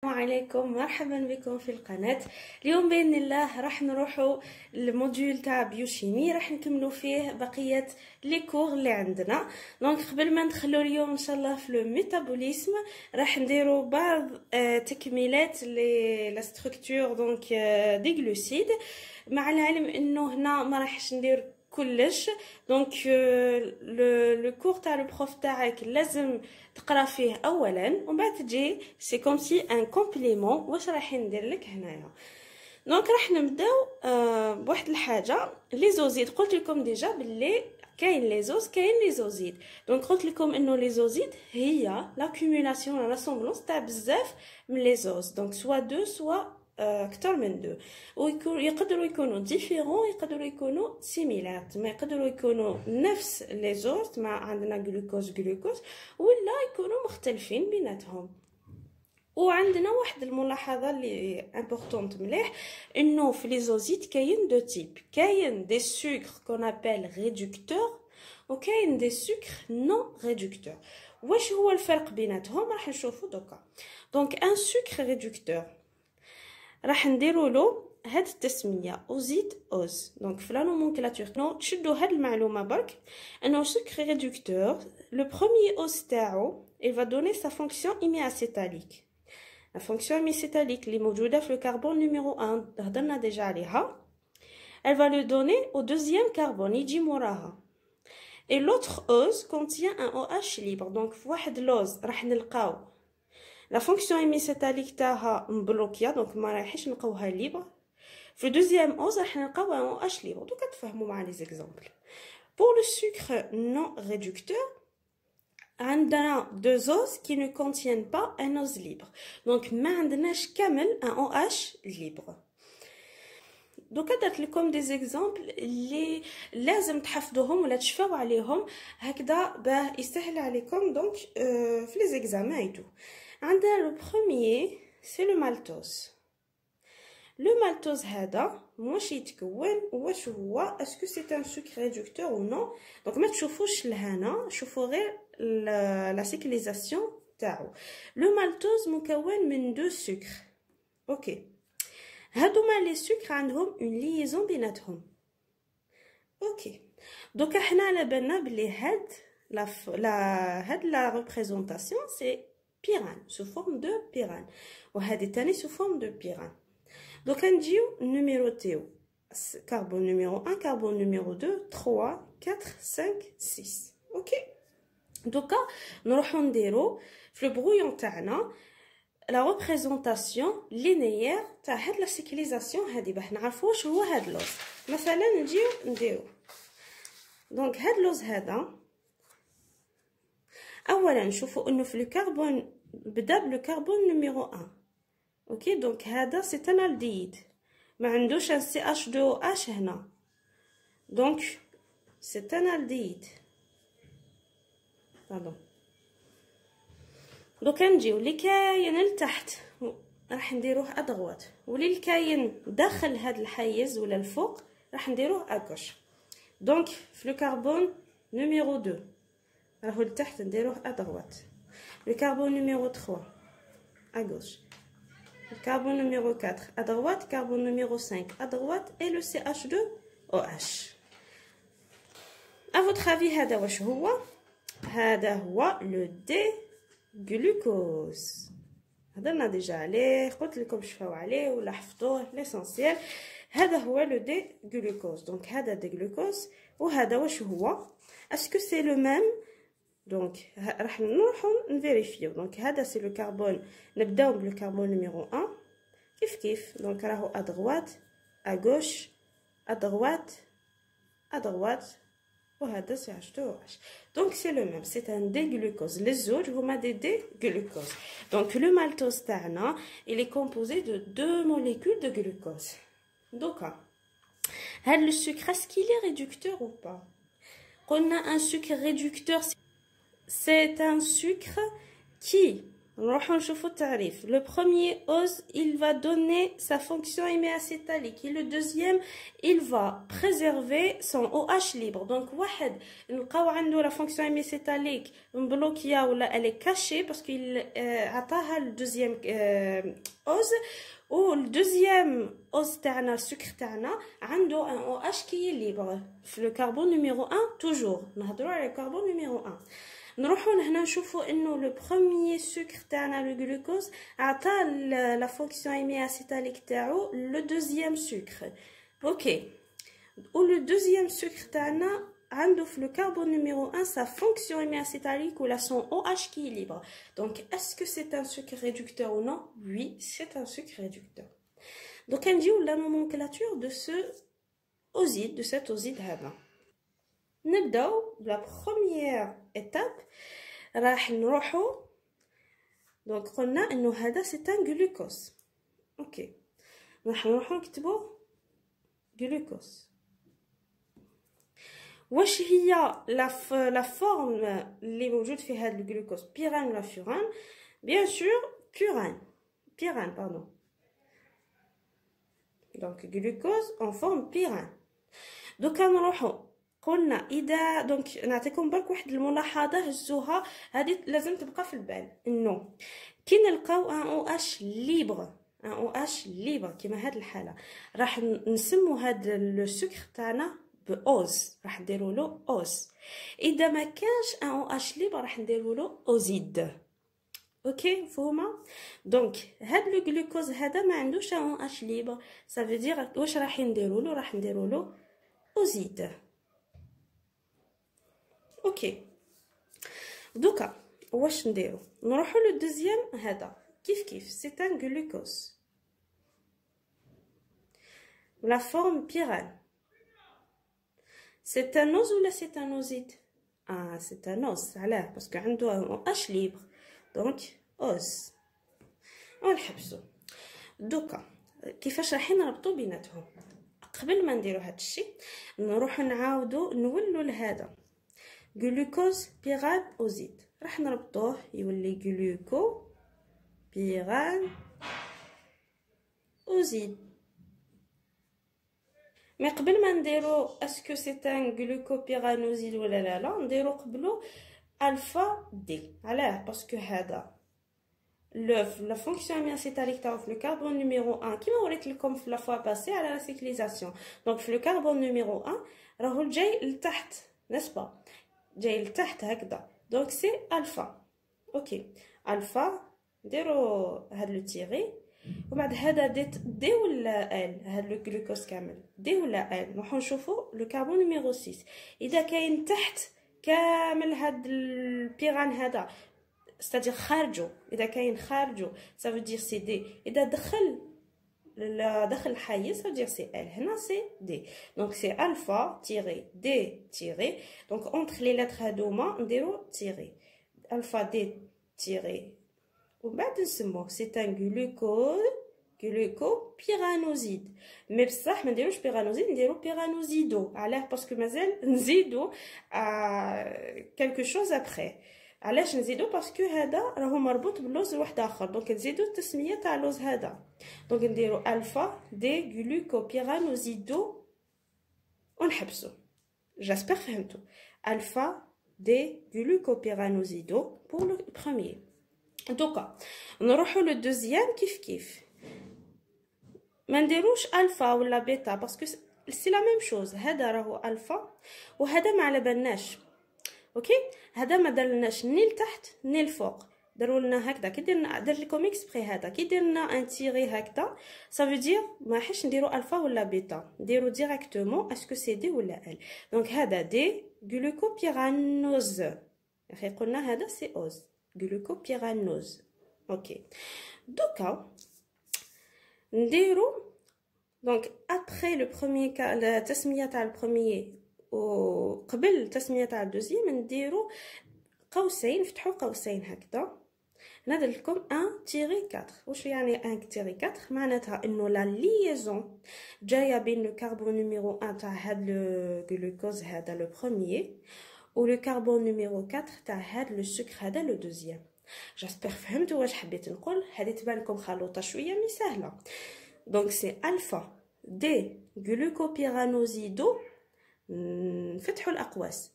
السلام عليكم، مرحبا بكم في القناة. اليوم باذن الله راح نروحوا للموديول تاع بيوشيمي، راح نكملوا فيه بقيه لي كور اللي عندنا. دونك قبل ما ندخلوا اليوم ان شاء الله في لو ميتابوليزم راح نديروا بعض تكميلات لا ستركتور دونك دي غلوسيد، مع العلم انه هنا ما راحش ندير كلش. دونك لو كور تاع لو بروف تاعك لازم تقرا فيه اولا ومن بعد تجي سي كوم سي ان كومبليمون واش راح ندير لك هنايا. دونك راح نبداو بواحد الحاجه لي زوزيد. قلت لكم ديجا باللي كاين لي زوز كاين لي زوزيد. دونك قلت لكم انه لي زوزيد هي لاكومولاسيون لا راسومبلونس تاع بزاف من لي زوز، دونك سوا دو سوا اكثر من دو، ويقدروا يكونوا ديفيرون يقدروا يكونوا سيميلار، ما يقدروا يكونوا نفس لي زوز مع عندنا جلوكوز ولا يكونوا مختلفين بيناتهم. وعندنا واحد الملاحظه اللي امبورطونط مليح، انه في لي زوزيد كاين دو تيب، كاين دي سكر كون ابل ريدكتور وكاين دي سكر نون ريدكتور. واش هو الفرق بيناتهم راح نشوفوا دوكا. دونك ان سكر ريدكتور راح نديروا له هاد التسميه اوزيد اوز. دونك في لا نومونكلاتور تشدوا هاد المعلومه برك، انه سكر ريدكتور لو بروميير اوز تاعو il va donner sa fonction hémiacétalique. La fonction hémiacétalique اللي موجوده في الكربون نيميرو 1 هضرنا ديجا عليها، elle va le donner au deuxième carbone يجي موراها. et l'autre ose contient un OH libre. donc في واحد لوز راح نلقاو لا فونكسيون هيميسيتاليك تاعها مبلوكيه، دونك ما رايحش نلقاوها ليبر. في دوزيام اوز راح نلقاو ان او اش ليبر. دوكا تفهموا مع لي زيكزامبل. بور لو سكر نون ريدكتور عندنا دو زوز كي نو كونتيان با ان اوز ليبر، دونك ما عندناش كامل ان او اش ليبر. دوكا درت لكم دي زيكزامبل اللي لازم تحفظوهم ولا تشفاو عليهم هكذا باه يسهل عليكم دونك في لي زيكزامان ايتو. عندنا لو بروميير سي لو مالتوز. لو مالتوز هذا واش يتكون واش هو، اسكو سي ان سكر ريدكتور او نو. دونك ما تشوفوش لهنا، شوفوا غير لا سيكليزاسيون تاعو. لو مالتوز مكون من دو سكر، اوكي. هادوما لي سكر عندهم اون ليزون بيناتهم، اوكي. دوكا حنا على بالنا بلي هاد لا ريبريزونطاسيون سي بيران sous forme de pyrane وهذه تاني sous forme de pyrane. donc نجيو نيميروتيو كربون نيميرو 1 كربون نيميرو 2 3 4 5 6 اوكي. دوكا نروحو نديرو في البرويون تاعنا لا ريبريزونطاسيون لينيير تاع هاد لا سيكليزاسيون هادي باه نعرفو واش هو هاد لوز. مثلا نجيو نديرو دونك هاد لوز هذا اولا نشوفوا انه في الكربون بدا بالكربون نيميرو 1 اوكي. دونك هذا سي ان الديد، ما عندوش ان سي اش 2 او اش هنا، دونك سي ان الديد. باردون. دوكا نجيو اللي كاين لتحت راح نديروه ادغوات، واللي كاين داخل هذا الحيز ولا الفوق راح نديروه اكوش. دونك في الكربون نيميرو 2 راهو لتحت نديروه ادغوات، le carbone numéro 3 à gauche, le carbone numéro 4 à droite, carbone numéro 5 à droite et le CH2OH. à votre avis هذا واش هو؟ هذا هو le D-glucose. هضرنا ديجا عليه، قلت لكم شفاو عليه ولا حفظوه ليسونسيال. هذا هو le D-glucose. دونك هذا D-glucose وهذا واش هو؟ اسكو سي لو ميم؟ دونك راح نروحو نفيريفيو. دونك هذا سي لو كربون، نبداو بلو كربون نيميرو 1 كيف دونك راهو ا droite ا gauche ا droite ا droite وهذا CH2OH. دونك سي لو ميم، سي ان دي غلوكوز. لي زوج هما دي غلوكوز. دونك لو مالتوز تاعنا il est composé de 2 molécules de glucose. دوكا هاد لو سكر اسكي لي ريدكتور ou pas؟ قلنا ان سكر ريدكتور c'est un sucre qui نروحو نشوفو التعريف. Le premier ose, il va donner sa fonction hémiacétalique et le deuxième, il va préserver son OH libre. Donc واحد نلقاو عنده la fonction hémiacétalique مبلوكيا ولا elle est cachée parce qu'il عطاها le deuxième ose. و le deuxième ose تاعنا السكر تاعنا عنده un OH qui est libre. في le carbone numéro 1 toujours. نهضروا على le carbone numéro 1. نروحو هنا نشوفو انه لو بروميير سكر تاعنا لو غلوكوز عطى لا فونكسيون هيمياسيتاليك تاعو لو دوزيام سكر. اوكي و لو دوزيام سكر تاعنا عنده في لو كربون نيميرو 1 sa fonction hémiacétalique ou la son OH qui est libre. Donc est-ce que c'est un sucre réducteur ou non? Oui, c'est un sucre réducteur. Donc نجيو la nomenclature de ce oside, de cet oside هذا. نبداو بلا بروميير ايتاب. راح نروحو دونك قلنا انه هذا سي ان غلوكوز. اوكي راح نروحو نكتبو غلوكوز. واش هي لا فورم اللي موجود في هذا الغلوكوز؟ بيران ولا فوران؟ بيان سور بيران. بيران باردون. دونك غلوكوز اون فورم بيران. دوكا نروحو قلنا اذا دونك نعطيكم برك واحد الملاحظه هزوها هذه لازم تبقى في البال انه كي نلقاو ان او اش ليبر ان او اش ليبر كيما هاد الحاله راح نسمو هاد لو سكر تاعنا باوز راح نديروا له اوز. اذا ما كانش ان او اش ليبر راح نديروا له اوزيد. اوكي فهمه؟ دونك هاد لو غلوكوز هذا ما عندوش ان او اش ليبر سا في دير واش راح نديروا له؟ راح نديروا له اوزيد. اوكي دوكا واش نديرو؟ نروحو لو دوزيام هذا كيف سي ان غلوكوز لا فورم بيران. سي ان اوز ولا سي ان اوزيد؟ سي ان اوز. علاه؟ باسكو عنده ان اش ليبر دونك اوز. ونحبسو. دوكا كيفاش راح نربطو بيناتهم؟ قبل ما نديرو هاد الشيء نروحو نعاودو نولو لهذا غلوكوز بيران اوزيد. راح نربطوه يولي غلوكو بيران اوزيد. مي قبل ما نديرو اسكو سي ان غلوكو بيران اوزيد ولا لا نديرو قبلو الفا دي. علاه؟ باسكو هذا la fonction hémiacétalique تاعو في le carbone numéro 1 كيما وريت لكم في la fois passée على la cyclisation. donc في le carbone numéro 1 راهو جاي لتحت نسبة جاي لتحت هكذا دونك سي الفا. اوكي الفا نديرو هاد لو تيري وبعد هذا دي ولا ال هاد لو غلوكوز كامل دي ولا ال. نروحو نشوفو لو كربون نيميرو 6 اذا كاين تحت كامل هاد البيران هذا c'est-à-dire خارجو. اذا كاين خارجو ça veut dire c'est D. اذا دخل الحيز ça veut dire c'est L. هنا c'est D. donc c'est alpha tiré D tiré. donc entre les lettres هادوما نديرو tiré alpha D tiré وبعد نسموه c'est un glucopyranoside. مي بصح ما نديروش بيرانوزيد نديرو بيرانوزيدو. علاه؟ باسكو مازال نزيدو quelque chose après. علاش نزيدو؟ باسكو هذا راهو مربوط بلوز واحد اخر دونك نزيدو التسميه تاع اللوز هذا. دونك نديرو الفا دي غلوكوبيرانوزيدو ونحبسو. جاسبر فهمتو. الفا دي غلوكوبيرانوزيدو pour le premier. دوكا نروحو لو دوزيام كيف ما نديروش الفا ولا بيتا باسكو سي لا ميم شوز. هذا راهو الفا وهذا ما على بالناش. اوكي هذا ما دارلناش ني لتحت ني الفوق داروا لنا هكذا. كي درت لكم اكسبري هذا كي درنا ان تيري هكذا صافي دير ما حش نديرو الفا ولا بيتا نديرو ديريكتومون اسكو سي دي ولا ال. دونك هذا دي غلوكوبيرانوز اخي قلنا هذا سي اوز غلوكوبيرانوز. اوكي دوكا نديرو دونك ابري لو بروميير التسميه تاع البروميير وقبل التسميه تاع الدوزيام نديرو قوسين نفتحو قوسين هكذا ندير لكم 1-4. واش يعني 1-4؟ معناتها انه لا ليزون جايه بين لو كربون نيميرو 1 تاع هاد لو غلوكوز هذا لو بروميير و لو كربون نيميرو 4 تاع هاد لو سكر هذا لو دوزيام. جاسبر فهمتوا واش حبيت نقول. هذه تبان لكم خلوطه شويه مي سهله. دونك سي الفا دي غلوكوبيرانوزيدو، نفتحوا الاقواس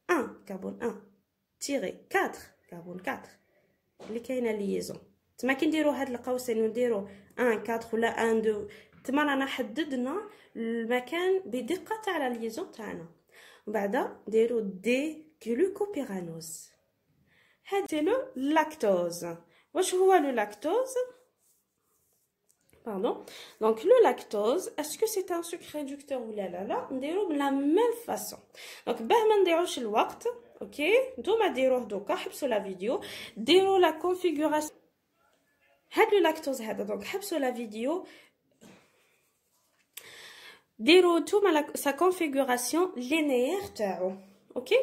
1 كربون 1 تيري 4 كربون 4 اللي كاينه ليزون. تما كي نديروا هاد القوسين ونديروا 1 4 ولا 1 2 تما رانا حددنا المكان بدقه تاع لا ليزون تاعنا. ومن بعد نديروا دي غلوكوبيرانوز. هذا سي لو لاكتوز. واش هو لو لاكتوز؟ Pardon. Donc le lactose, est-ce que c'est un sucre réducteur ou là نديرو de la même façon. Donc باه ما نضيعوش الوقت، اوكي نتوما ديروه دوكا، حبسوا لا فيديو ديروا لا كونفيغوراسيون. هاد لو لاكتوز هذا دونك حبسوا لا فيديو ديروا نتوما سا كونفيغوراسيون لينيير تاعو. اوكي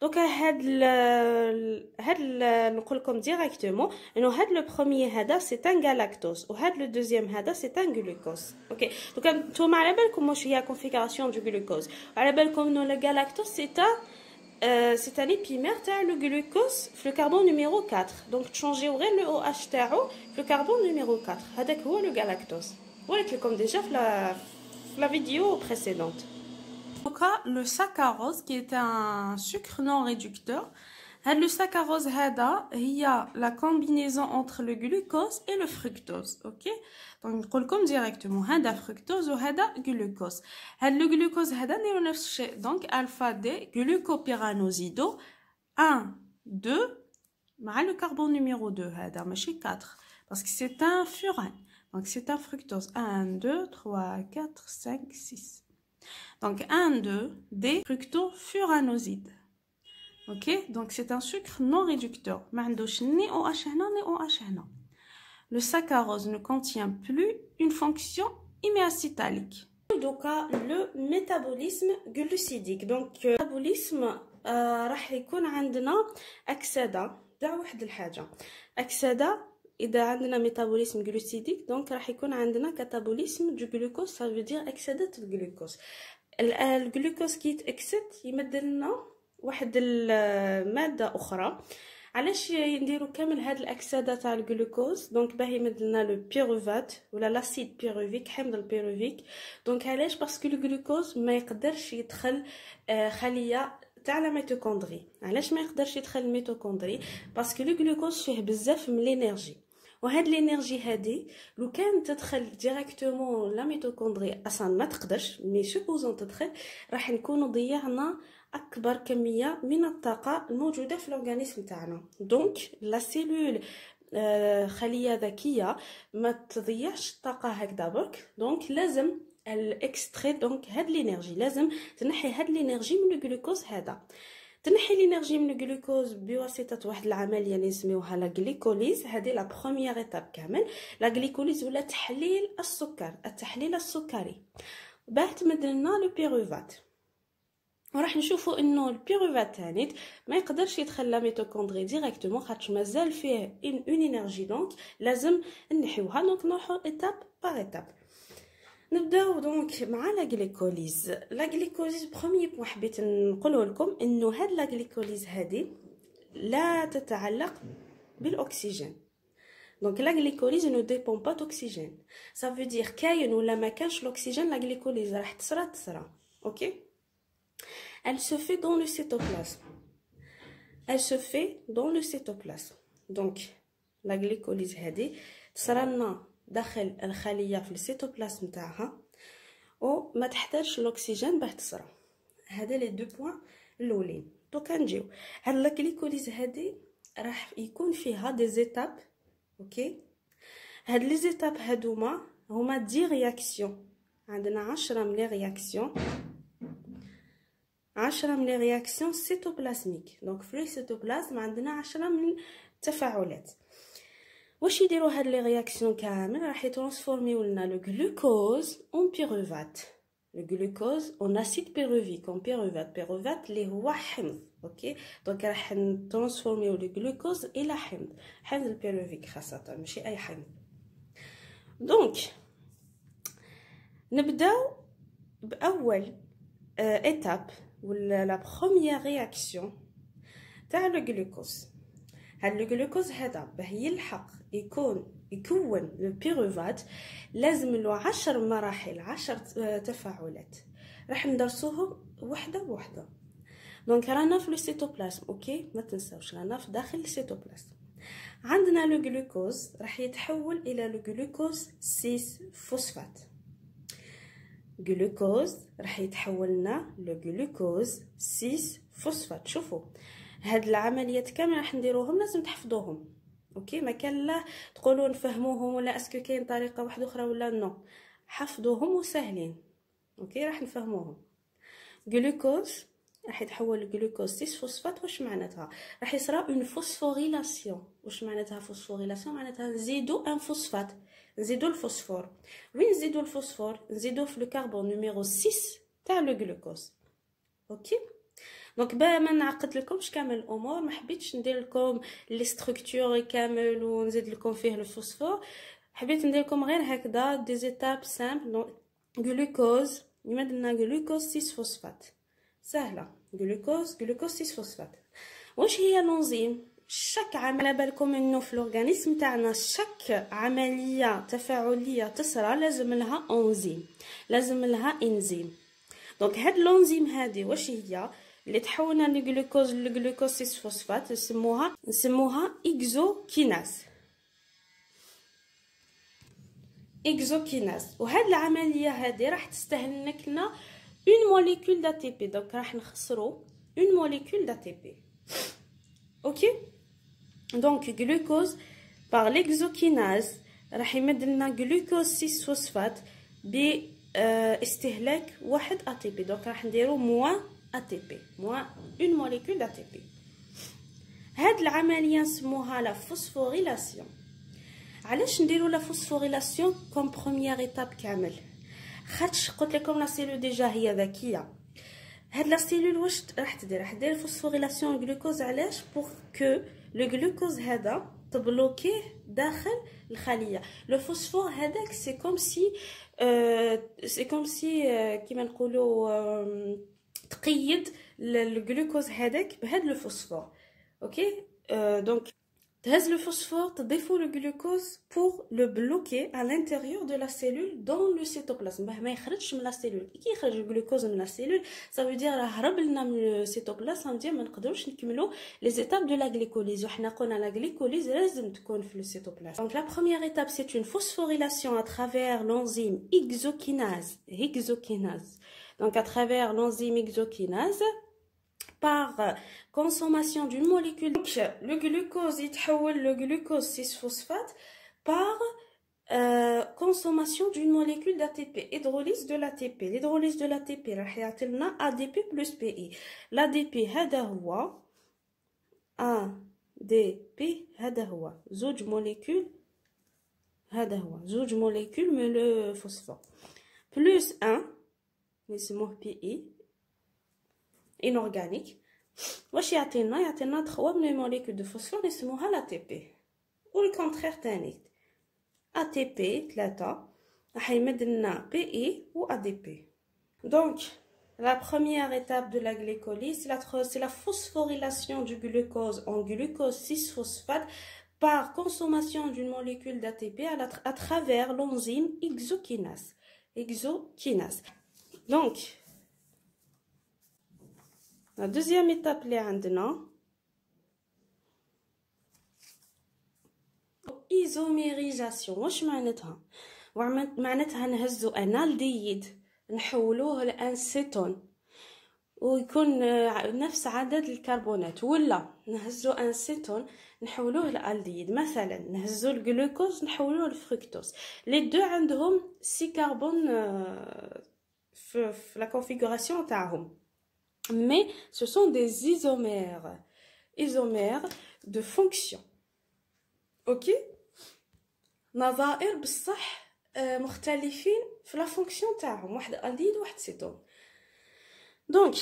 دونك هاد نقول لكم ديريكتومون انه هاد لو بروميير هذا سي ان غالاكتوز وهاد لو دوزيام هذا سي ان غلوكوز. اوكي دونك نتوما على بالكم واش هي كونفيغوراسيون دو غلوكوز، على بالكم انه لو غالاكتوز سي ان ايبيمير تاع لو غلوكوز في لو كربون نيميرو 4. دونك تشونجيو غير لو او اتش تاعو في لو كربون نيميرو 4. هذاك هو لو غالاكتوز، وريت لكم ديجا في لا فيديو بريسيدونت. Le saccharose qui est un sucre non réducteur. Le saccharose il y a la combinaison entre le glucose et le fructose. Ok, donc on comme directement هذا fructose وهذا glucose. Le glucose نديرو نفس الشيء. Donc alpha D glucopyranosido 1 2 مع le carbone numéro 2 هذا ماشي 4 parce que c'est un furane. Donc c'est un fructose 1 2 3 4 5 6. Donc 1, 2, des fructofuranosides. Ok, donc c'est un sucre non réducteur. Ni OH ni OH. Le saccharose ne contient plus une fonction héméacytalique. Donc le métabolisme glucidique. Donc le métabolisme راح يكون عندنا أكسدة. دع واحد الحاجة. أكسدة إذا عندنا ميتابوليسم جلوسيديك دونك راح يكون عندنا كاتابوليسم دو جلوكوز، ça veut dire أكسدة الجلوكوز. الجلوكوز كي يتأكسد يمد لنا واحد المادة أخرى. علاش نديرو كامل هاد الأكسدة تاع الجلوكوز؟ دونك باه يمد لنا لو بيروفات ولا لاسيد بيروفيك، حمض البيروفيك. دونك علاش؟ باسكو الجلوكوز ما يقدرش يدخل خلية تاع لا ميتوكوندري. علاش ما يقدرش يدخل الميتوكوندري؟ باسكو لو جلوكوز فيه بزاف من الانرجي، وهاد الانرجي هادي لو كان تدخل ديريكتومون لا ميتوكوندري اصلا ما تقدرش، مي سوبوزون تدخل راح نكونوا ضيعنا اكبر كميه من الطاقه الموجوده في الاورغانيزم تاعنا. دونك لا سيلول خليه ذكيه ما تضيعش الطاقه هكذا برك. دونك لازم الاكستري دونك هاد الانرجي لازم تنحي هاد الانرجي من الجلوكوز هذا. تنحي الانرجي من الجلوكوز بواسطه واحد العمليه اللي نسميوها لا غليكوليز. هذه لا بروميير ايتاب كامل. لا غليكوليز ولا تحليل السكر، التحليل السكري باه تمد لنا لو بيروفات. وراح نشوفوا انه البيروفات تانيت ما يقدرش يدخل لا ميتوكوندري ديريكتومون خاطر مازال فيه اون انرجي، دونك لازم نحيوها. دونك نروحوا ايتاب بار ايتاب. نبداو دونك مع لا غليكوليز. لا غليكوليز بروميير بوين حبيت نقوله لكم انه هاد لا غليكوليز هذه لا تتعلق بالاكسجين. دونك لا غليكوليز نو ديبون با دوكسيجين، ça veut dire كاين ولا ما كانش الاكسجين لا غليكوليز راح تصرى. اوكي elle se fait dans le cytoplasme. Elle se fait dans le cytoplasme. Donc la glycolyse هذه تصرى لنا داخل الخليه في السيتوبلازم تاعها وما تحتاجش الاكسجين باه تصرى. هذا لي دو بوين الاولين. دوكا نجيو هاد لا غليكوليز هذه راح يكون فيها دي زيتاب. اوكي هاد لي زيتاب هما دي رياكسيون. عندنا 10 من لي رياكسيون، 10 من لي رياكسيون سيتوبلازميك. دونك في السيتوبلازم عندنا 10 من التفاعلات. واش يديروا هاد لي رياكسيون كامل؟ راح يترانسفورميو لنا لو جلوكوز اون بيروفات، لو جلوكوز اون اسيد بيروفيك اون بيروفات اللي هو حمض. اوكي دونك راح نترانسفورميو لو جلوكوز الى حمض البيروفيك خاصه، ماشي اي حمض. دونك نبداو باول ايتاب ولا لا بروميير رياكسيون تاع لو جلوكوز. هاد لو جلوكوز هذا باه يلحق يكون لو بيروفات لازم له 10 مراحل، 10 تفاعلات راح ندرسوهم وحده بوحده. دونك رانا في لو سيتوبلازم، اوكي ما تنساوش رانا في داخل السيتوبلازم. عندنا لو جلوكوز راح يتحول الى لو جلوكوز 6 فوسفات. جلوكوز راح يتحول لنا لو جلوكوز 6 فوسفات. شوفوا هاد العمليات كامل راح نديروهم لازم تحفظوهم، اوكي ما كان لا تقولوا نفهموهم ولا اسكو كاين طريقه واحده اخرى ولا نو، حفظوهم وسهلين، اوكي راح نفهموهم. جلوكوز راح يتحول لجلوكوز 6 فوسفات. واش معناتها؟ راح يصرى اون فوسفوريلاسيون. واش معناتها فوسفوريلاسيون؟ معناتها نزيدو ان فوسفات، نزيدو الفوسفور. وين نزيدو الفوسفور؟ نزيدو في لو كربون نيميرو 6 تاع لو جلوكوز، اوكي. دونك با ما نعقد لكمش كامل الامور، ما حبيتش ندير لكم لي ستركتور كامل ونزيد لكم فيه الفوسفور، حبيت ندير لكم غير هكذا دي زيتاب سامبل. جلوكوز لما درنا جلوكوز 6 فوسفات سهله، جلوكوز 6 فوسفات. واش هي الانزيم؟ شاك عمليه بالكم انه في الاورغانيزم تاعنا شاك عمليه تفاعليه تصرى لازم لها انزيم، لازم لها انزيم. دونك هاد الانزيم هادي واش هي اللي تحولنا لجلوكوز 6 فوسفات نسموها اكزوكيناز. اكزوكيناز. وهاد العمليه هادي راح تستهلك لنا اون موليكول دي تي بي. دونك راح نخسروا اون موليكول دي تي بي، اوكي. دونك جلوكوز باغ ليكزوكيناز راح يمد لنا جلوكوز 6 فوسفات باستهلاك 1 ا تي بي. دونك راح نديرو موان ا تي بي، موان اون موليكول دي تي بي. هاد العمليه نسموها لا فوسفوريلاسيون. علاش نديرو لا فوسفوريلاسيون كوم بروميير ايتاب كامل؟ خاطش قلت لكم لا سيلول ديجا هي ذكيه. هاد لا سيلول واش راح تدير؟ راح دير فوسفوريلاسيون جلوكوز. علاش؟ بور كو لو جلوكوز هذا تبلوكيه داخل الخليه. لو فوسفور هذاك سي كوم سي كيما نقولوا تقيد الجلوكوز هذاك بهاد لو فوسفور، اوكي. دونك تهز le phosphore, تضيفو le glucose pour le bloquer à l'intérieur de la cellule dans le cytoplasme. باه ما يخرجش من لا سيلول. كي يخرج الجلوكوز من لا سيلول ça veut dire راه هرب لنا من السيتوبلازم ديال ما نقدروش نكملوا les étapes de la glycolyse. وحنا قلنا la glycolyse لازم تكون في السيتوبلازم. Donc la première étape c'est une phosphorylation à travers l'enzyme hexokinase. Donc à travers l'enzyme hexokinase par consommation d'une molécule. Donc, le glucose يتحول le glucose 6 phosphate par consommation d'une molécule d'ATP, hydrolyse de l'ATP. L'hydrolyse de l'ATP راح يعطينا ADP plus PI. l'ADP هذا هو ADP هذا هو زوج موليكول، هذا هو زوج موليكول من لو فوسفور plus 1 نسموه PI inorganique. واش يعطينا 3 من الموليكول دو فوسفور نسموها لا تي بي. والكونترير تاني ATP 3 راح يمد لنا PI و ADP. Donc la première étape de la glycolyse c'est la phosphorylation du glucose en glucose 6 phosphate par consommation d'une molécule d'ATP à travers l'enzyme hexokinase. Donc la deuxième étape اللي عندنا isomérisation. واش معناتها؟ معناتها نهزو انالديد نحولوه لانسيتون ويكون نفس عدد الكربونات، ولا نهزو انسيتون نحولوه لالديد. مثلا نهزو الجلوكوز نحولوه لفركتوز. لي دو عندهم 6 كربون في لا كونفيغوراسيون تاعهم، mais ce sont des isomères de fonction. ok. نظائر بصح مختلفين في لا فونكسيون تاعهم، واحد الديد وواحد سيتون. دونك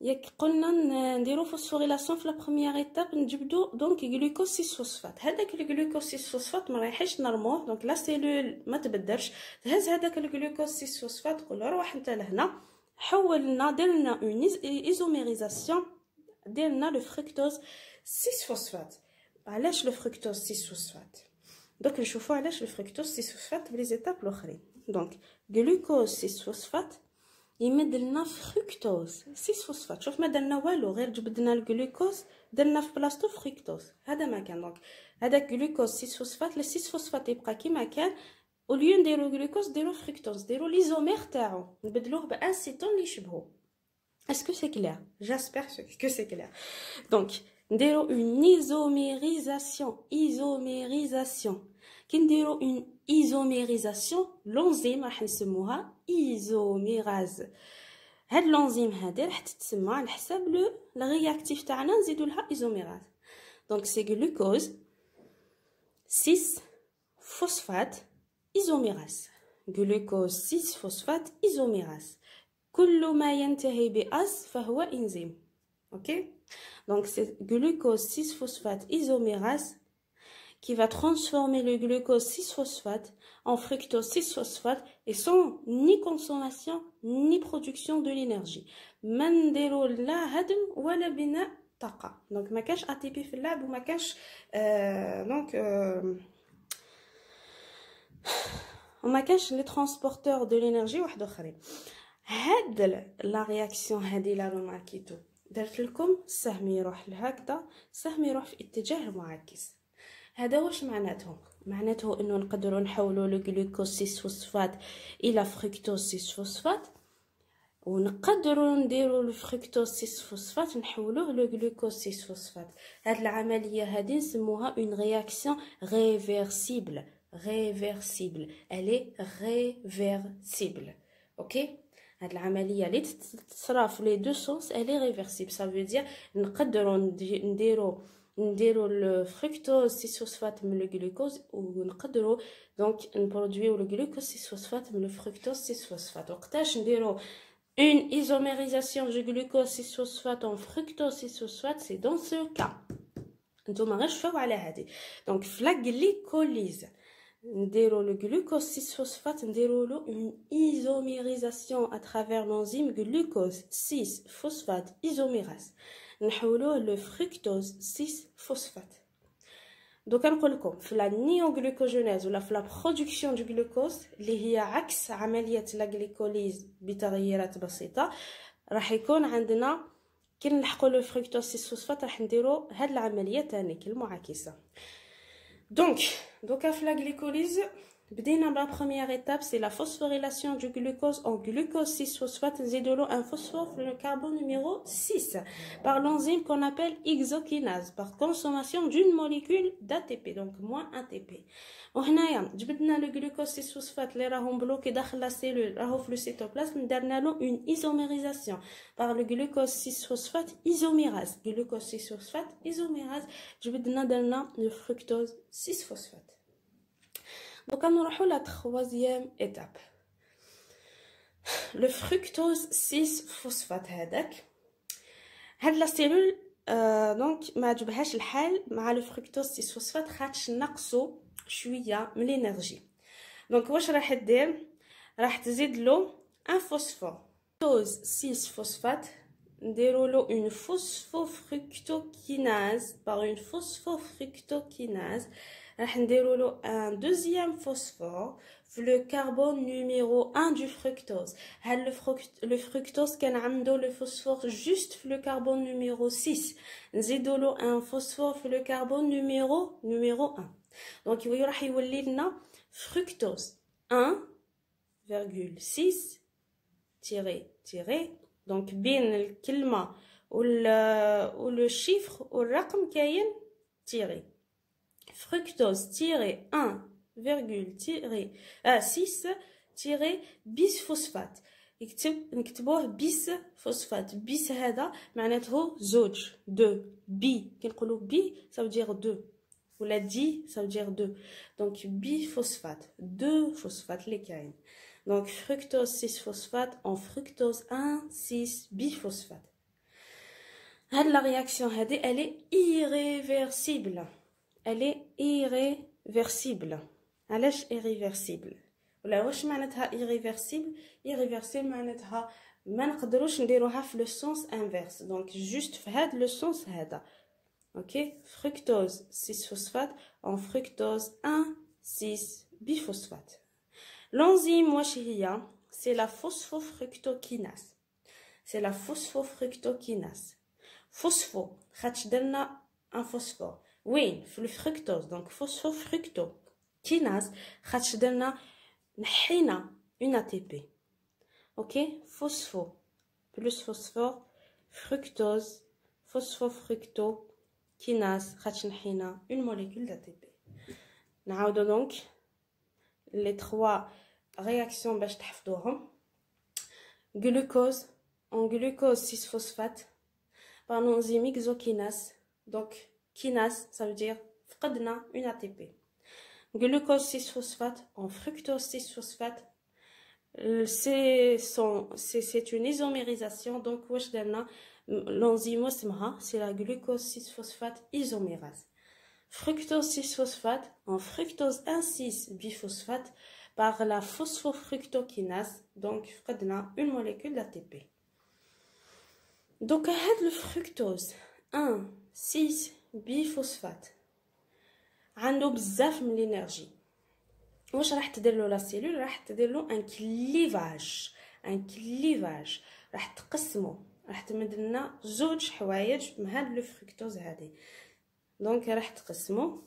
ياك قلنا نديرو فوسفوريلاسيون في لا بروميير ايتاب نجبدو دونك جلوكوز 6 فوسفات. هذاك الجلوكوز 6 فوسفات ما رايحش نرموه، دونك لا سيلول ما تبدلش، تهز هذاك الجلوكوز 6 فوسفات تقول له روح انت لهنا حول لنا دير لنا اون ايزوميريزاسيون، دير لنا لو فركتوز 6 فوسفات. علاش لو فركتوز 6 فوسفات. دوك نشوفوا علاش لو فركتوز 6 فوسفات بلي زيتاب الاخرين. دونك جلوكوز 6 فوسفات يمد لنا فركتوز 6 فوسفات. شوف ما درنا والو، غير جبدنا الجلوكوز درنا في بلاصتو فركتوز، هذا ما كان. دونك هذاك جلوكوز 6 فوسفات، لي 6 فوسفات يبقى كيما كان، او ليو نديرو جلوكوز نديرو فركتوز، نديرو ليزومير تاعو نبدلوه بانسيتون اللي يشبهو. اسكو سي كلير؟ جاسبر كو سي كلير. دونك نديرو اون ايزوميريزاسيون. كي نديرو اون ايزوميريزاسيون لونزيم راح نسموها ايزوميراز. هاد لونزيم هادي راح تتسمى على حساب لا رياكتيف تاعنا نزيدو لها ايزوميراز. دونك سي جلوكوز 6 فوسفات ايزوميراز. جلوكوز 6 فوسفات ايزوميراز. كل ما ينتهي بأس فهو إنزيم. اوكي. Donc c'est glucose 6 phosphate isomérase qui va transformer le glucose 6 phosphate en fructose 6 phosphate et sans ni consommation ni production de l'énergie. ما نديرو لا هدم ولا بناء طاقة. donc ما كاش ATP في اللعب وما كاش وما كاش لي ترانسبورتور دو لينيرجي واحد اخرين. هاد لا رياكسيون هادي لا روماركيتو درت لكم السهم يروح لهكذا، السهم يروح في اتجاه المعاكس. هذا واش معناته؟ معناته انه نقدروا نحولوا لو جلوكوز 6 فوسفات الى فركتوز 6 فوسفات، ونقدروا نديروا الفركتوز 6 فوسفات نحولوه لو جلوكوز 6 فوسفات. هاد العمليه هذه نسموها اون رياكسيون ريفرسيبل. ريفرسيبل elle est réversible. اوكي. هاد العمليه اللي تصرا في لي دو سونس الي ريفرسيبل. سا فو دير نقدروا نديرو الفركتوز 6 فوسفات من الجلوكوز، ونقدروا دونك نبرودويو الجلوكوز 6 فوسفات من الفركتوز 6 فوسفات. وقتاش نديرو une isomérisation du glucose 6 phosphate en fructose 6 phosphate, c'est dans ce cas. نتوما غير شوفوا على هذه. دونك في لا غليكوليز نديرو لو glucose 6 phosphate نديرو له une isomérisation à travers l'enzyme glucose 6 phosphate isomérase نحولوه لو fructose 6 phosphate. دوكا نقول لكم في لا نيوغلوكوجينيز ولا في لا برودكسيون دو جلوكوز اللي هي عكس عمليه لا غليكوليز بتغييرات بسيطه، راح يكون عندنا كي نلحقوا لو فركتوز 6 فوسفات راح نديروا هاد العمليه تاني كالمعاكسه. دوكا في لا غليكوليز بدينا بلا بروميير ايتاب سي لا فوسفوريلاسيون دو glucose en glucose 6 phosphate نزيدولو un phosphore في le carbone numéro 6 par l'enzyme qu'on appelle hexokinase par consommation d'une molécule d'ATP donc moins ATP. وهنايا جبدنا لو glucose 6 phosphate اللي راهم بلوكي داخل لا سيلول راهو في لو سيتوبلازم درنا له une isomérisation par le glucose 6 phosphate isomérase. glucose 6 phosphate isomérase جبدنا درنا le fructose 6 phosphate. Donc on va la troisième étape. Le fructose 6 phosphate هذاك هاد لا سيلول دونك ما عجبهاش الحال مع لو fructose 6 phosphate خاطش نقصوا شويه من الانرجي. دونك واش راح دير؟ راح تزيد له ان فوسفور fructose 6 phosphate نديرو له une phosphofructokinase par une phosphofructokinase راح نديرو له un deuxième phosphore في le carbone numéro 1 du fructose. هاد le fructose كان عنده le phosphore juste في le carbone numéro 6 نزيدو له un phosphore في le carbone numéro 1. donc راح يولي لنا fructose 1,6 تيري donc بين الكلمه ولو شيفر والرقم كاين تيري. fructose tiré 1,6 tiré bisphosphate نكتبوه بيس فوسفات. بيس هذا معناته زوج دو بي كي نقولوا بي ça veut dire 2 ولا دي ça veut dire 2 donc biphosphate 2 phosphate اللي كاين donc fructose 6 phosphate en fructose 1,6 biphosphate. هاد لا رياكسيون هذه elle est irréversible. elle est irréversible. علاش irréversible ولا واش معناتها irréversible معناتها ما نقدروش نديروها في لو سونس انفيرس دونك جوست في هذا لو سونس هذا ok, fructose 6 phosphate en fructose 1 6 biphosphate. L'enzyme واش هي c'est la phosphofructokinase. C'est la phosphofructokinase. Phospho خاطش درنا un phosphore وين في الفركتوز دونك phosphofructokinase خاطش درنا نحينا une ATP. ok, phospho plus phosphore fructose phosphofructokinase خاطش نحينا une molécule d'ATP. نعاودو donc les trois réactions باش تحفظوهم. glucose en glucose 6 phosphate par l'enzyme hexokinase. Donc kinase ça veut dire فقدنا une ATP. glucose 6 phosphate en fructose 6 phosphate c'est une isomérisation. donc واش درنا l'enzyme اسمها c'est la glucose 6 phosphate isomérase. fructose 6 phosphate en fructose 1 6 biphosphate par la phosphofructokinase. donc فقدنا une molécule d'ATP. donc هاد le fructose 1 6 biphosphate عنده بزاف من الانرجي. واش راح تدير له لا سيلول؟ راح تدير له ان كليفاج راح تقسمه، راح تمد لنا زوج حوايج من هاد لو فركتوز هادي. دونك راح تقسمه،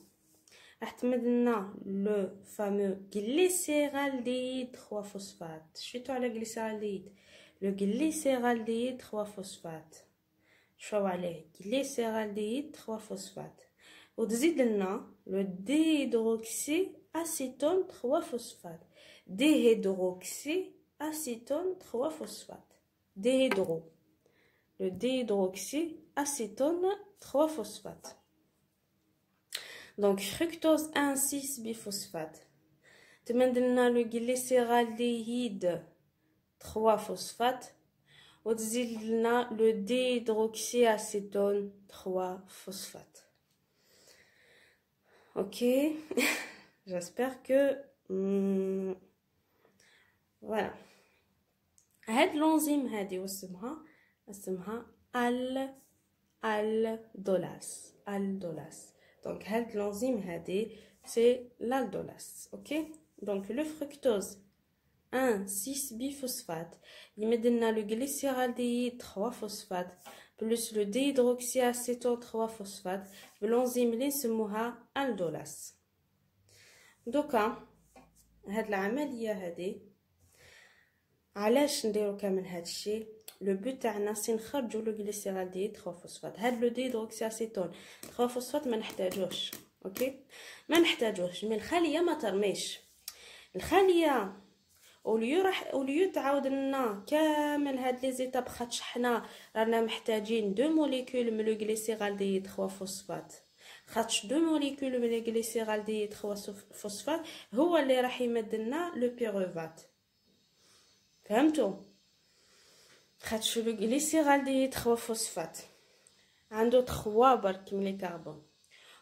راح تمد لنا لو فامو غليسيرالديد 3 فوسفات. شفتوا على غليسيرالديد؟ لو غليسيرالديد 3 فوسفات، شوفوا عليه غليسيرالديد 3 فوسفات. وتزيد لنا لو ديهيدروكسي acétone 3 phosphate. Déhydroxy acétone 3 phosphate. Le déhydroxy acétone 3 phosphate. Donc fructose 1 6 biphosphate. تمدلنا le glycéraldéhyde 3 phosphate. وتزيد لنا le déhydroxy acétone 3 phosphate. Ok. J'espère que voilà. هاد l'enzyme هادي واسمها aldolase. Donc هاد l'enzyme هادي c'est l'aldolase. ok. donc le fructose 1 6 biphosphate يمدلنا le glycéraldéhyde 3 phosphate plus le déhydroxyacétone 3 phosphate l'enzyme اللي نسموها aldolase. دوكا هاد العمليه هادي علاش نديرو كامل هاد الشيء؟ لو بوت تاعنا سي نخرجوا لو غليسيرالديد 3 فوسفات. هاد لو ديهيدروكسياسيتون 3 فوسفات ما نحتاجوش. اوكي ما نحتاجوش. مي الخليه ما ترميش. الخليه اوليو تعاود لنا كامل هاد لي زيتاب خاطش حنا رانا محتاجين 2 موليكول من لو غليسيرالديد 3 فوسفات. خاطش 2 موليكول من الغليسيرالديد 3 فوسفات هو اللي راح يمد لنا لو بيروفات. فهمتوا؟ خاطش لو غليسيرالديد 3 فوسفات عنده 3 برك من الكربون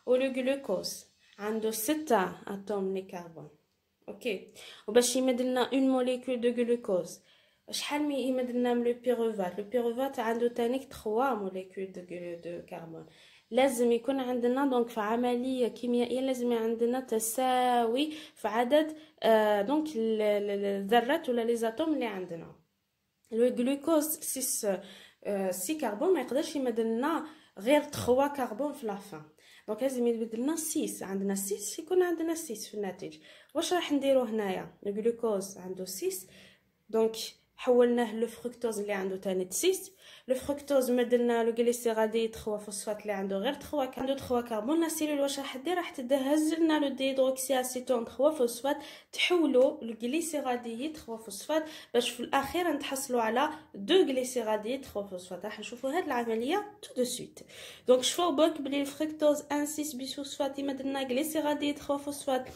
ولو غلوكوز عنده 6 اتوم من الكربون. اوكي وباش يمد لنا اون موليكول دو غلوكوز شحال يمد لنا من لو بيروفات عنده تانيك 3 موليكول دو كربون. لازم يكون عندنا دونك في عمليه كيميائيه لازم عندنا تساوي في عدد دونك الذرات ولا لي زاتوم اللي عندنا. لو غلوكوز 6 كربون ما يقدرش يمد لنا غير 3 كربون في لافان. دونك لازم يمد لنا 6. عندنا 6 يكون عندنا 6 في الناتج. واش راح نديرو هنايا؟ الغلوكوز عنده 6 دونك حولناه لو فركتوز اللي عنده تاني 6. لو فركتوز مدلنا لو غليسيرالديد 3 فوسفات اللي عنده غير 3 كربون. لا سيلول واش راح دير؟ راح تدهز لنا لو ديهيدروكسياسيتون 3 فوسفات تحولوا لو غليسيرالديد 3 فوسفات باش في الاخير نتحصلوا على 2 غليسيرالديد 3 فوسفات. راح نشوفوا هاد العمليه تو دو سويت. دونك شوفوا بالك بلي الفركتوز 1 6 biphosphate يمدلنا غليسيرالديد 3 فوسفات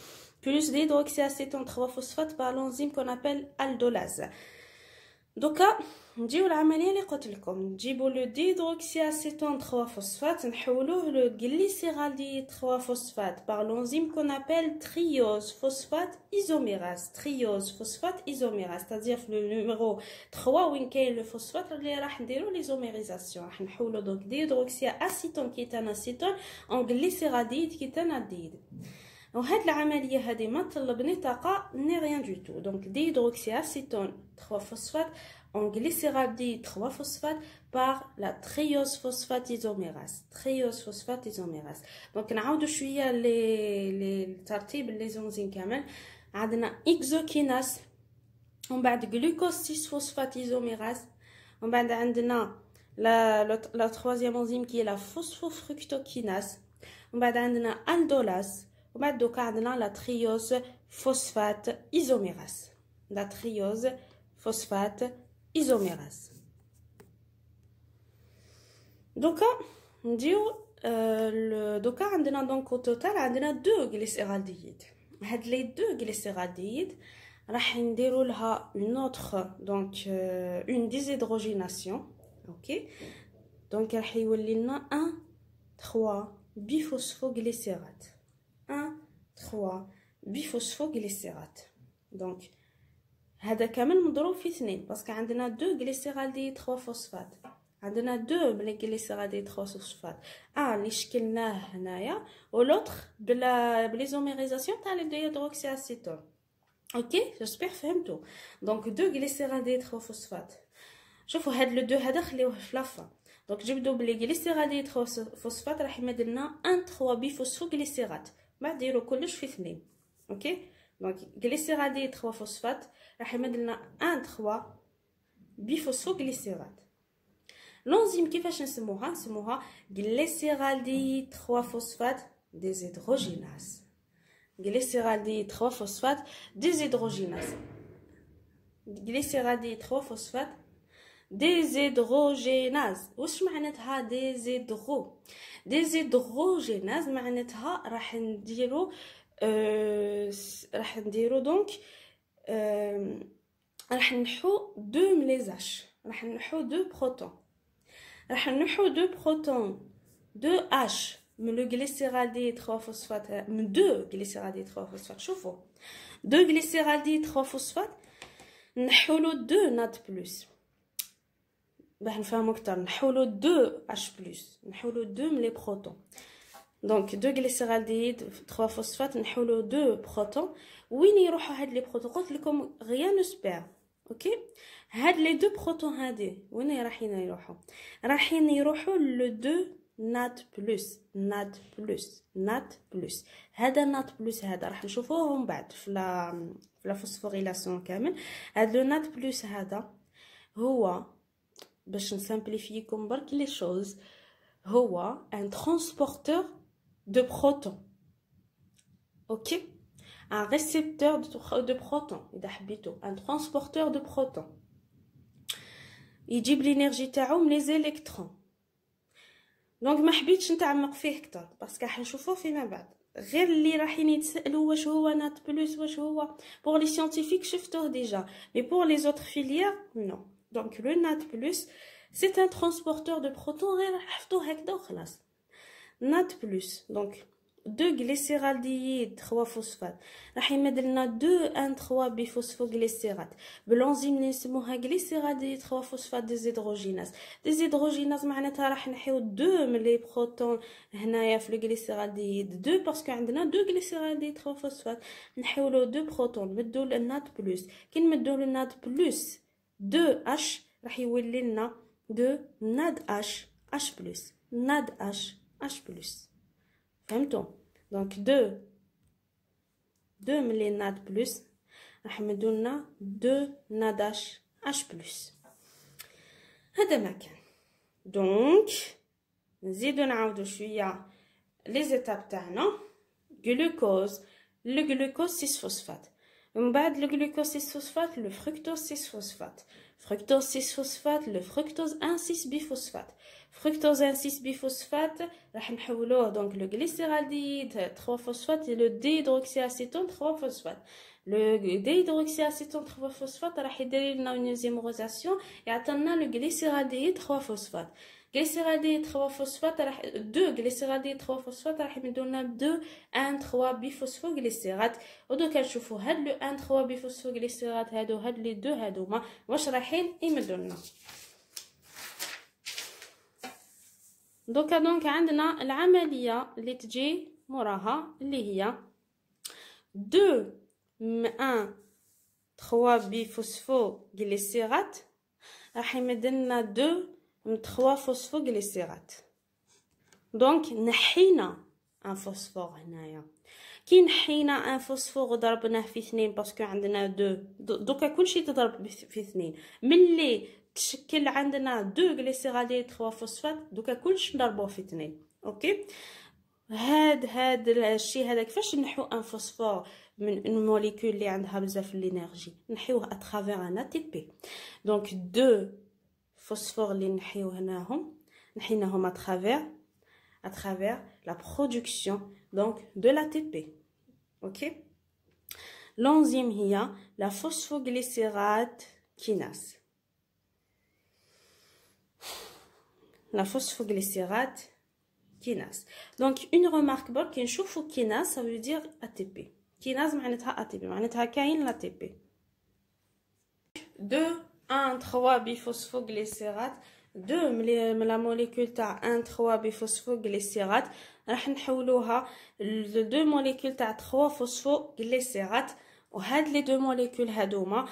plus d'hydroxyacétone 3 phosphate par l'enzyme qu'on appelle aldolase. دوكا نجيو العمليه اللي قلت لكم، نجيبوا لو ديهيدروكسي اسيتون 3 فوسفات نحولوه لو glycéraldéhyde 3 فوسفات par l'enzyme qu'on appelle triose phosphate isoméras. triose phosphate isoméras, c'est-à-dire في le numéro 3 وين كاين لو فوسفات اللي راح نديرو ليزوميريزاسيون، راح نحولو دونك ديهيدروكسي اسيتون كيتان اسيتون en glycéraldéhyde كيتان الديد. وهاد العمليه هذه ما طلبني طاقه ني ريان دو تو. دونك ديهيدروكسي اسيتون 3 فوسفات en glycéraldéhyde 3 phosphate par la triose phosphate isomérase. triose phosphate isomérase. Donc نعاودو شويه لي ترتيب لي زونزين كامل. عندنا اكزوكيناز، ومن بعد glucose 6 phosphate isomérase، ومن بعد عندنا la troisième enzyme qui est la phosphofructokinase، ومن بعد عندنا aldolase، ومن بعد دوكا عندنا la triose phosphate isomérase. la triose phosphate isomérase. دوكا نديو دوكا عندنا دونك au total عندنا دو glycéraldéhyde. هاد لي دو glycéraldéhyde راح نديرو لها une autre donc une déshydrogénation. اوكي دونك راح يولي لنا 1 3 biphosphoglycérate. 1 3 biphosphoglycérate. دونك هذا كامل مضروب في 2 باسكو عندنا دو glycéraldéhyde 3 فوسفات، عندنا دو بلي glycéraldéhyde 3 فوسفات، ان اللي شكلناه هنايا ولوطر بليزوميريزاسيون تاع لي ديهيدروكسي اسيتون. اوكي جيسبر فهمتوا. دونك دو glycéraldéhyde 3 فوسفات. شوفوا هاد لو دو هذا خليوه في لافا. دونك جبدو بلي glycéraldéhyde 3 فوسفات راح يمد لنا 1 3 بيفوسفوغليسيرات، بعد ديروا كلش في 2. اوكي دونك glycéraldéhyde 3 فوسفات راح يمد لنا 1 3 بيفوسفوغليسيرات. l'enzyme كيفاش نسموها glycéraldéhyde 3 فوسفات déshydrogenase. glycéraldéhyde 3 فوسفات déshydrogenase. glycéraldéhyde 3 فوسفات déshydrogenase. واش معناتها déshydrogenase؟ معناتها راح نديرو دونك راح نحو دو مليزاش، راح نحو دو بروتون، راح نحو دو بروتون دو اش من لو glycéraldéhyde 3 فوسفات، من دو glycéraldéhyde 3 فوسفات. شوفوا دو glycéraldéhyde 3 فوسفات نحولو دو نات بلس باش نفهمو اكثر، نحولو دو اش بلس، نحولو دو من لي بروتون. دونك دو glycéraldéhyde 3 فوسفات نحولو دو بروتون. وين يروحوا هاد لي بروتون؟ قلت لكم غيان نو سبير. اوكي هاد لي دو بروتون هادي وين رايحين يروحوا لو دو نات بلس. هذا نات بلس هذا راح نشوفوه من بعد في لا فوسفوريلاسيون كامل. هاد لو نات بلس هذا هو باش نسامبليفيكم برك لي شوز، هو ان ترانسبورتور دو بروتون. اوكي un récepteur de protons اذا حبيتو، un transporteur de protons يجيب لينيرجي تاعو من لي زيليكترون. دونك ما حبيتش نتعمق فيه اكثر باسكو راح نشوفوه فيما بعد. غير اللي راحين يتسالوا واش هو نات بلس واش هو، بور لي سيانتيفيك شفتوه ديجا، مي بور لي زوتر فيليير نو. دونك لو نات بلس سي ان ترانسبورتور دو بروتون، غير حفظوه هكذا وخلاص. نات بلس دونك دو glycéraldéhyde 3 فوسفات راح يمد لنا 2 1 3 بيفوسفوغليسيرات بالانزيم اللي نسموها glycéraldéhyde 3 فوسفات ديزيدروجيناز. معناتها راح نحيو 2 من لي بروتون هنايا في الجليسيرالديد 2 باسكو عندنا 2 glycéraldéhyde 3 فوسفات، نحيولو 2 بروتون نمدو للنات بلس. كي نمدو للنات بلس 2 اش راح يولي لنا 2 ناد اش بلس، ناد اش بلس. فهمتوا؟ دونك 2 من لي ناد بلس راح يمدوا لنا 2 ناداش اش بلس. هذا ما كان. دونك نزيدو نعاودو شويه لي زيتاب تاعنا. جلوكوز، لو جلوكوز 6 فوسفات ومن بعد le glucose 6 phosphate le fructose 6 phosphate fructose 6 phosphate le fructose 1 6 biphosphate fructose 1 6 biphosphate راح نحولوه donc le glycéraldéhyde 3 phosphate et le déhydroxyacétone 3 phosphate. Le déhydroxyacétone 3 phosphate راح يدير لنا une isomérisation يعطينا le glycéraldéhyde 3 phosphate. Glycéraldéhyde 3 phosphate راح 2 glycéraldéhyde 3 phosphate راح يمدوا لنا 2 1 3 بيفوسفوغليسيرات. ودوكا نشوفوا هاد لو 1 3 بيفوسفوغليسيرات هادو هاد لي دو هادوما واش رايحين يمدوا لنا. دوكا دونك عندنا العمليه اللي تجي موراها اللي هي 2 1 3 بيفوسفوغليسيرات راح يمد لنا 2 3 فوسفوغليسيرات. دونك نحينا ان فوسفور هنايا. كي نحينا ان فوسفور وضربناه في 2 باسكو عندنا 2 دوكا كلشي تضرب في 2 ملي تشكل عندنا 2 غليسيرالديد 3 فوسفات دوكا كلشي نضربوه في 2. اوكي هاد الشيء هذا كيفاش نحو ان فوسفور من الموليكول اللي عندها بزاف الانرجي نحيوه اترافير ان تي بي. دونك 2 phosphore اللي نحيو هناهم نحيناهم à travers la production donc de l'ATP. OK, l'enzyme هي la phosphoglycérate kinase. La phosphoglycérate kinase. Donc une remarque برك كي نشوفوا kinase ça veut dire ATP. kinase معناتها ATP معناتها كاين l'ATP. 2 1 3 بيفوسفوغليسيرات 2 من لا موليكول تاع 1 3 بيفوسفوغليسيرات راح نحولوها ل 2 موليكول تاع 3 فوسفوغليسيرات. وهاد لي 2 موليكول هادوما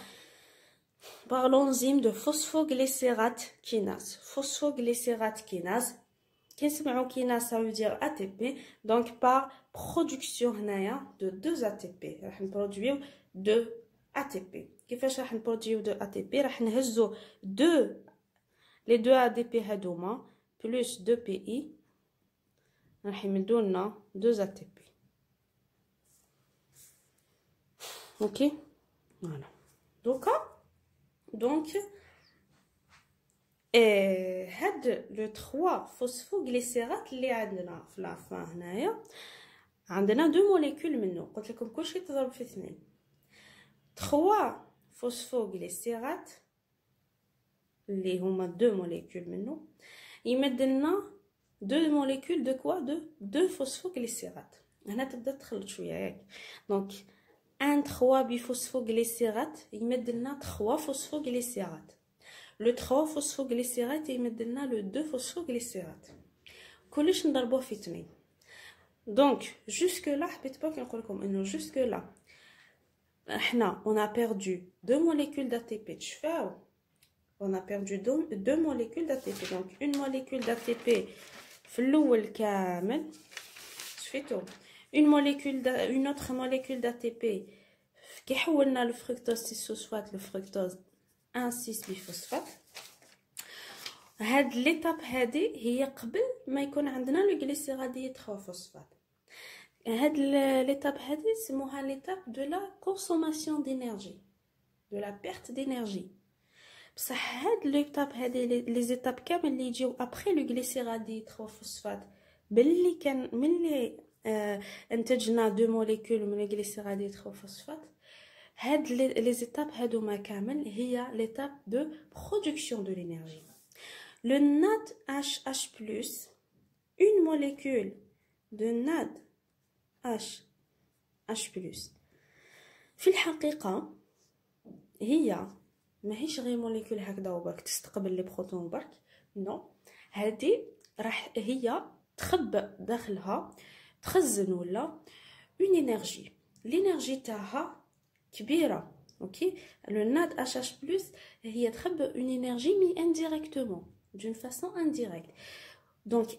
par l'enzyme de phosphoglycérate kinase. phosphoglycérate kinase كي نسمعوا kinase ça veut dire ATP donc par production هنايا de 2 ATP راح نبرودويو 2 ATP. كيفاش راح نبرودويو 2 ATP راح نهزو 2 لي 2 ADP هادوما بلس 2 PI راح يمدوا لنا 2 ATP. اوكي فوالا دوكا دونك هاد لو 3 فوسفوغليسيرات اللي عندنا في لافان هنايا عندنا 2 موليكول منه قلت لكم كلشي تضرب في 2. 3 فوسفوغليسيرات اللي هما 2 موليكول منه يمد لنا 2 موليكول دو كوا دو 2 فوسفوغليسيرات. هنا تبدا تخلط شويه ياك دونك 1 3 بيفوسفوغليسيرات يمد لنا 3 فوسفوغليسيرات. لو 3 فوسفوغليسيرات يمد لنا لو 2 فوسفوغليسيرات كلش نضربوه في 2. دونك جوسك لا حبيت برك نقول لكم انه جوسك لا احنا on a perdu 2 molécules d'ATP تشفاو on a perdu 2 molécules d'ATP. donc une molécule d'ATP في الاول كامل شفيتو une autre molécule d'ATP كي حولنا الفركتوز 6 فوسفات لفركتوز 1 6 بيفوسفات. هاد ليتاب هادي هي قبل ما يكون عندنا لو غليسيرالديد 3 فوسفات. هاد ليتاب هادي سموها ليتاب دو لا كونسوماسيون دينيرجي دو لا بيرت دينيرجي. بصح هاد ليتاب هادي لي زيتاب كامل اللي يجيو ابري لو غليسيرالديد 3 فوسفات باللي كان ملي انتجنا 2 موليكول من الغليسيرالديد 3 فوسفات. هاد لي زيتاب هادوما كامل هي ليتاب دو برودكسيون دو لينيرجي. Le NADH+, une molécule de NADH+, في الحقيقة هي ماهيش غير موليكول هكذا وبرك تستقبل لي بروتون برك نو. هذه راح هي تخبى داخلها تخزن ولا اون انرجي. الانرجي تاعها كبيره. اوكي لو NADH+ هي تخبى اون انرجي مي انديريكتومون d'une façon indirecte. donc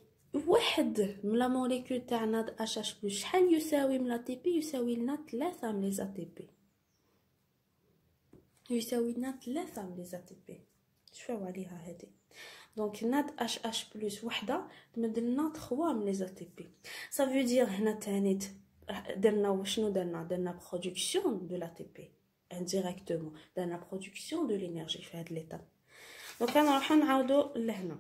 واحد من لا موليكول تاع NADH+ شحال يساوي من ATP؟ يساوي لنا 3 من لي ATP. يساوي لنا 3 من لي ATP. شوفوا عليها هذه. donc NADH+ وحده تمد لنا 3 من لي ATP. ça veut dire هنا تاني درنا production de l'ATP indirectement, درنا production de l'énergie في هذه l'étape. دونك نروحو نعاودو لهنا.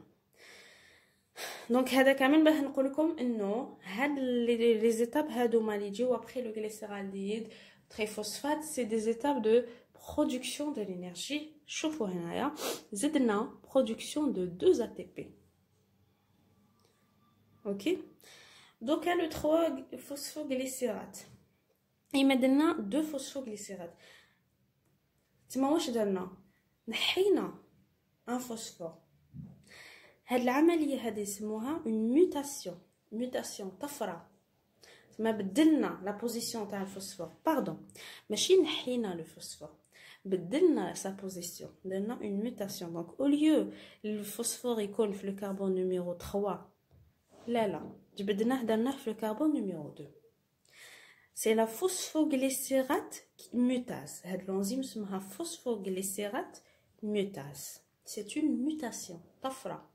دونك هذا كامل باه نقول لكم انه هاد لي زيتاب هادوما اللي يجيو ابري لو غليسيرالديد تريفوسفات سي دي زيتاب دو production de l'énergie. شوفوا هنايا زدنا production de 2 ATP. OK. Donc le 3 phosphoglycérate. إما درنا 2 phosphoglycérate. تما واش درنا؟ نحينا ان فوسفور. هاد العمليه هذه يسموها اون ميوتاسيون طفره. تما بدلنا لا بوزيسيون تاع الفوسفور باردون ماشي نحينا لو فوسفور بدلنا سا بوزيسيون درنا اون ميوتاسيون. دونك او ليو الفوسفور يكون في الكربون نيميرو 3 لا جبدناه درناه في الكربون نيميرو 2. C'est la phosphoglycérate mutase. هاد l'enzyme اسمها phosphoglycérate mutase. C'est une mutation. طفرة.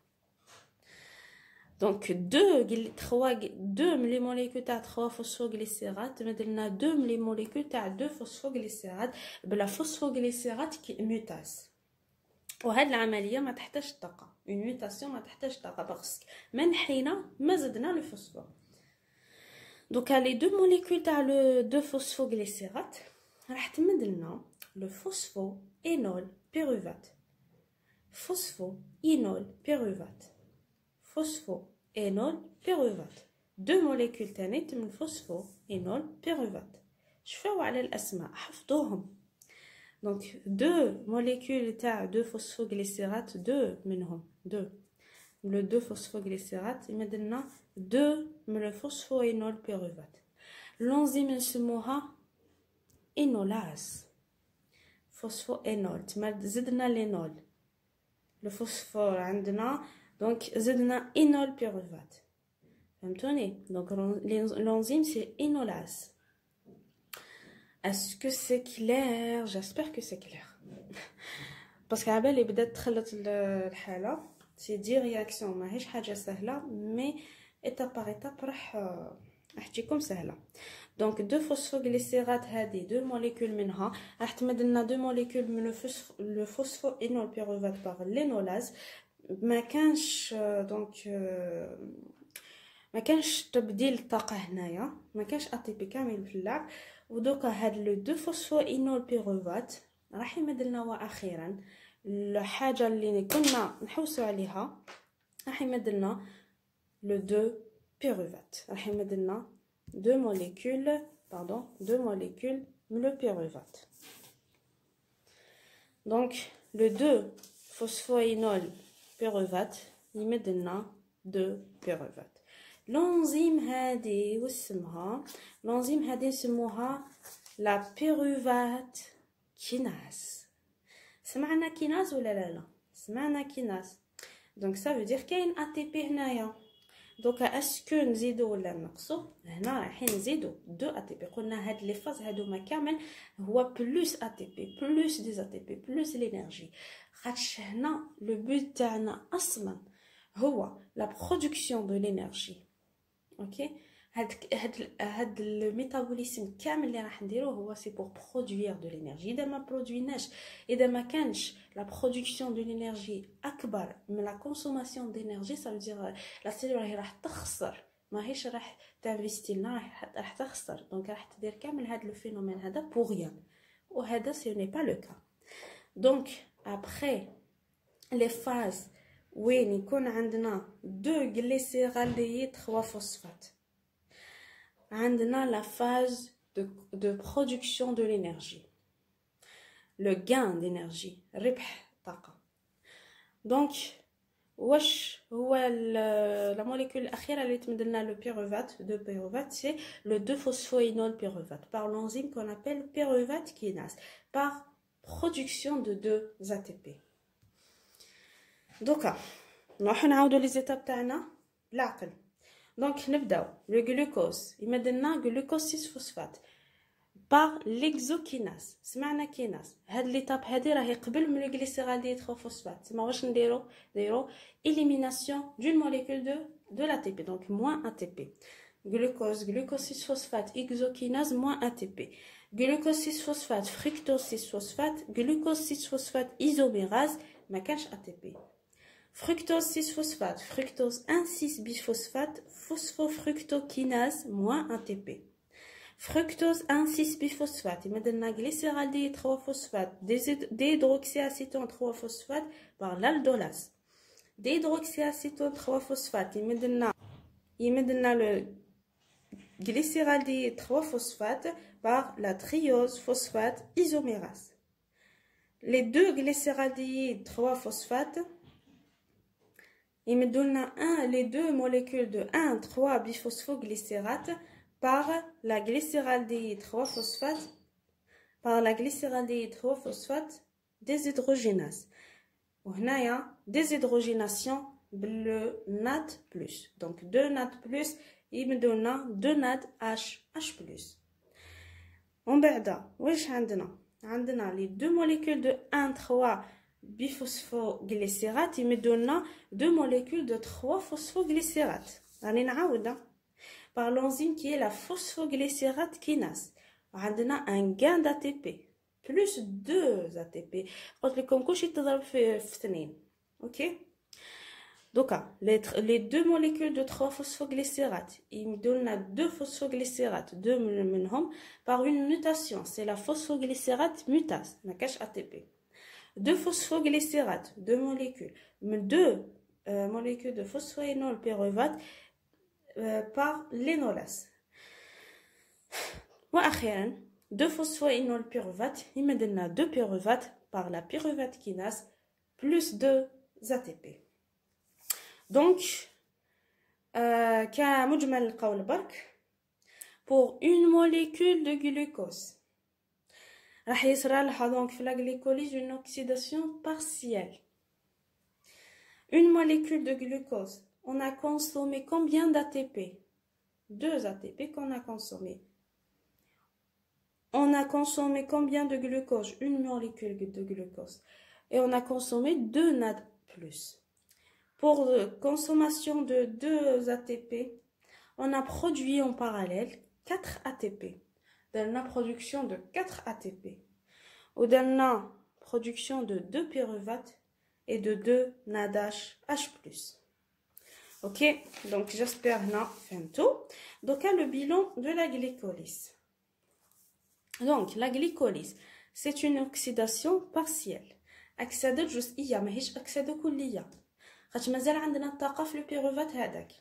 Donc deux les molécules تاع 3 phosphoglycérate مدلنا 2 les molécules تاع 2 phosphoglycérate بلا phosphoglycérate mutase. وهاد العملية ما تحتاجش طاقة. Une mutation ما تحتاج طاقة باسكو ما نحينا ما زدنا لو فوسفور. Donc les 2 molécules تاع le 2 phosphoglycérate راح تمد لنا le phosphoénol pyruvate. Phosphoénol pyruvate. Phosphoénol pyruvate. 2 molécules تاني تمن phosphoénol pyruvate. شوفوا على الاسماء حفظوهم. Donc 2 molécules تاع 2 phosphoglycérate 2 منهم 2 le 2 phosphoglycérate يمد لنا 2 من الفوسفوينول بيروفات. l'enzyme نسموها انولاز. فوسفوينول تما زدنا لينول لو فوسفور عندنا دونك زدنا انول بيروفات. فهمتوني؟ دونك l'enzyme c'est enolase. Est-ce que c'est clair? J'espère que c'est clair. parce que عبالي بدات تخلط الحاله سي دي رياكسيون ماهيش حاجه سهله مي étape par étape راح تجيكم سهله. دونك 2 فوسفوغليسيرات هذه 2 موليكول منها راح تمد لنا 2 موليكول من لو فوسفوينول بيروفات باغ لينولاز. ما كانش دونك ما كانش تبديل الطاقه هنايا ما كانش اتي بي كامل في اللعب. ودوكا هاد لو 2 فوسفوينول بيروفات راح يمد لنا واخيرا الحاجه اللي كنا نحوسوا عليها راح يمد لنا le 2 pyruvate. راح يمد لنا 2 molécules le pyruvate. Donc le 2 phosphoénol pyruvate يمد لنا 2 pyruvate. l'enzyme هذه واسمها l'enzyme هذه يسموها la pyruvate kinase. سمعنا كيناز ولا لا سمعنا كيناز. دونك ça veut dire كاين ATP هنايا. دوكا اسكو نزيدو ولا نقصو؟ هنا رايحين نزيدو 2 ATP. قلنا هاد لي فاز هادوما كامل هو بلوس ATP بلوس دي ATP بلوس لينيرجي. خاطش هنا لو بوت تاعنا اصلا هو لا برودكسيون دو لينيرجي. اوكي هاد الميتابوليزم كامل اللي راح نديروه هو سي بور برودوير دو لينيرجي. اذا ما برودويناش اذا ما كانش لا برودكسيون دو لينيرجي اكبر من لا كونسوماسيون دينيرجي سا فو دير لا سيلول راح تخسر ماهيش راح تانفيستي لنا راح تخسر. دونك راح تدير كامل هاد لو فينومين هذا بور ريان وهذا سي ني با لو كا. دونك ابري لي فاز وين يكون عندنا 2 غليسيرالديد 3 فوسفات عندنا la phase de production de l'énergie, le gain d'énergie, ربح طاقة. donc واش هو la molécule الأخيرة اللي تمدلنا le pyruvate de pyruvate c'est le 2 phosphoénol pyruvate par l'enzyme qu'on appelle pyruvate kinase par production de 2 ATP. دوكا نروحو نعاودو لي زيتاب تاعنا بالعقل. دونك نبداو لو غلوكوز يمد لنا غلوكوز 6 فوسفات باغ ليكزوكيناز. سمعنا كيناز هاد ليتاب هادي راهي قبل من الغليسيرالديد 3 فوسفات. تما واش نديرو إليميناسيون دون موليكول دو l'ATP donc moins ATP. glucose, glucose 6-phosphate, hexokinase moins ATP. Glucose 6-phosphate, fructose 6-phosphate, glucose 6-phosphate, isomérase, ما كانش ATP. Fructose 6-phosphate, fructose 1,6-biphosphate, phosphofructokinase moins ATP. Fructose 1,6-biphosphate, يمدلنا glycéraldéhyde 3-phosphate, déhydroxyacétone 3-phosphate par l'aldolase. Déhydroxyacétone 3-phosphate, يمدلنا le glycéraldéhyde 3-phosphate par la triose phosphate isomérase. Les deux glycéraldéhydes 3-phosphate, les deux molécules de 1,3 biphosphoglycérate par la glycéraldéhyde 3-phosphate déshydrogénase. وهنايا déshydrogénation بال NAD+. Donc 2 NAD+, يمدونا 2 NAD H+. ومن بعد واش عندنا les deux molécules de 1,3 biphosphoglycérate يمدونا 2 molécules de 3 phosphoglycérate. راني نعاود par l'enzyme qui est la phosphoglycérate kinase. عندنا un gain d'ATP plus 2 ATP. قلت لكم كلشي تضرب في 2. OK. Donc les deux molécules de 3 phosphoglycérate, ils me donnent 2 phosphoglycérates, 2 منهم par une mutation, c'est la phosphoglycérate mutase, ما كاش ATP. 2 phosphoglycérates, 2 molécules, 2 molécules de phosphoénol pyruvate par l'énolase. وأخيرا 2 phosphoénol pyruvate, ils me donnent 2 pyruvates par la pyruvate kinase plus 2 ATP. Donc, كمجمل القول برك pour une molécule de glucose راح يصرى لها donc في la glycolyse une oxydation partielle. Une molécule de glucose, on a consommé combien d'ATP? 2 ATP qu'on a consommé. On a consommé combien de glucose? Une molécule de glucose. Et on a consommé 2 NAD+. Pour consommation de 2 ATP, on a produit en parallèle 4 ATP. Dans la production de 4 ATP. Ou dans la production de 2 pyruvates et de 2 NADH H+. Ok, donc j'espère que vous avez tout. Donc le bilan de la glycolyse. Donc la glycolyse, c'est une oxydation partielle. أكسدة جزئية ماهيش أكسدة كلية. خاطر مازال عندنا الطاقة في البيروفات هذاك.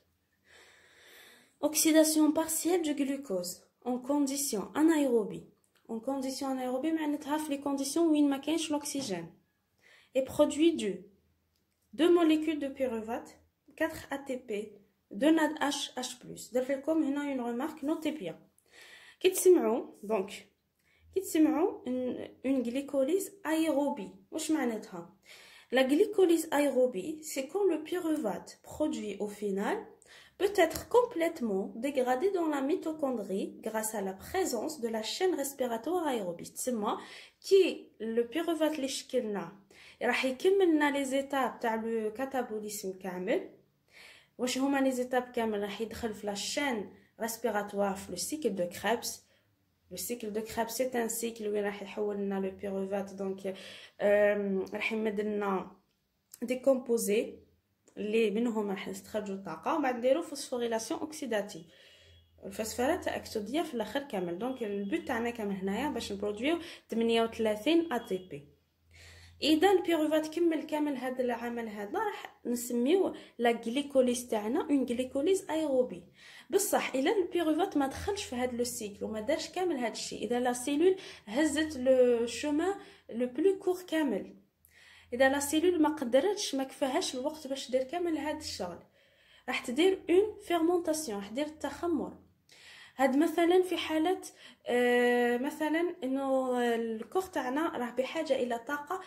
Oxydation partielle du glucose en condition anaérobie. En condition anaérobie معناتها في les conditions وين ما كاينش l'oxygène. Et produit du 2 molécules de pyruvate, 4 ATP, 2 NADH H+. درت لكم هنا une remarque, notez bien. كي تسمعوا donc une glycolyse aérobie. واش معناتها؟ La glycolyse aérobie, c'est quand le pyruvate produit au final peut être complètement dégradé dans la mitochondrie grâce à la présence de la chaîne respiratoire aérobie. C'est moi qui le pyruvate اللي شكلنا راح يكمل لنا لي زيتاب تاع لو كاتابوليسم كامل. واش هما لي زيتاب كامل؟ راح يدخل في لا chaîne respiratoire في le cycle de Krebs. Le cycle de Krebs, c'est un cycle où il va le pyruvate, donc راح يمد لنا des composés اللي منهم راح نستخرجوا الطاقه وبعد نديروا فوسفوريلاسيون اوكسيداتيف. الفوسفورات اكسوديه في الاخر كامل. دونك البوت تاعنا كامل هنايا باش نبرودويو 38 اتي بي. اذا البيروفات كمل كامل هذا العمل هذا راح نسميوه لا غليكوليز تاعنا اون غليكوليز ايروبي. بصح الا البيروفات ما دخلش في هذا لو سيكل وما دارش كامل هذا الشيء، اذا لا سيلول هزت لو شومان لو بلو كور كامل، اذا لا سيلول ما قدرتش ما كفاهاش الوقت باش دير كامل هذا الشغل، راح تدير اون فيرمونطاسيون، راح دير التخمر. هاد مثلا في حاله مثلا انه الكور تاعنا راه بحاجه الى طاقه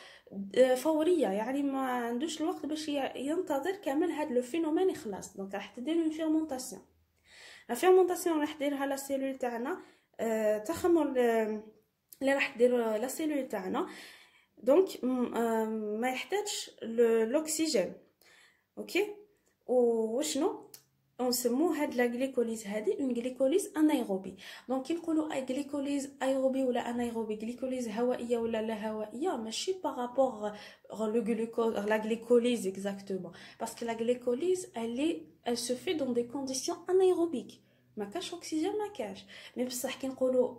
فوريه، يعني ما عندوش الوقت باش ينتظر كامل هاد لو فينومين يخلص. دونك راح تدير اون فيرمونطاسيون. لا فيرمونطاسيون راح ديرها لا سيلول تاعنا، تخمر اللي راح دير لا سيلول تاعنا، دونك ما يحتاجش الاكسجين. اوكي، وشنو ونسمو هاد لا غليكوليز هادي اون غليكوليز انايروبي. دونك كي نقولوا اي غليكوليز ايروبي ولا انايروبي، غليكوليز هوائيه ولا لا هوائيه، ماشي بارابور لو غلوكوز لا غليكوليز اكزاكتومون، باسكو لا غليكوليز elle se fait dans des conditions anaérobiques، ما كاش اكسجين ما كاش. مي بصح كي نقولوا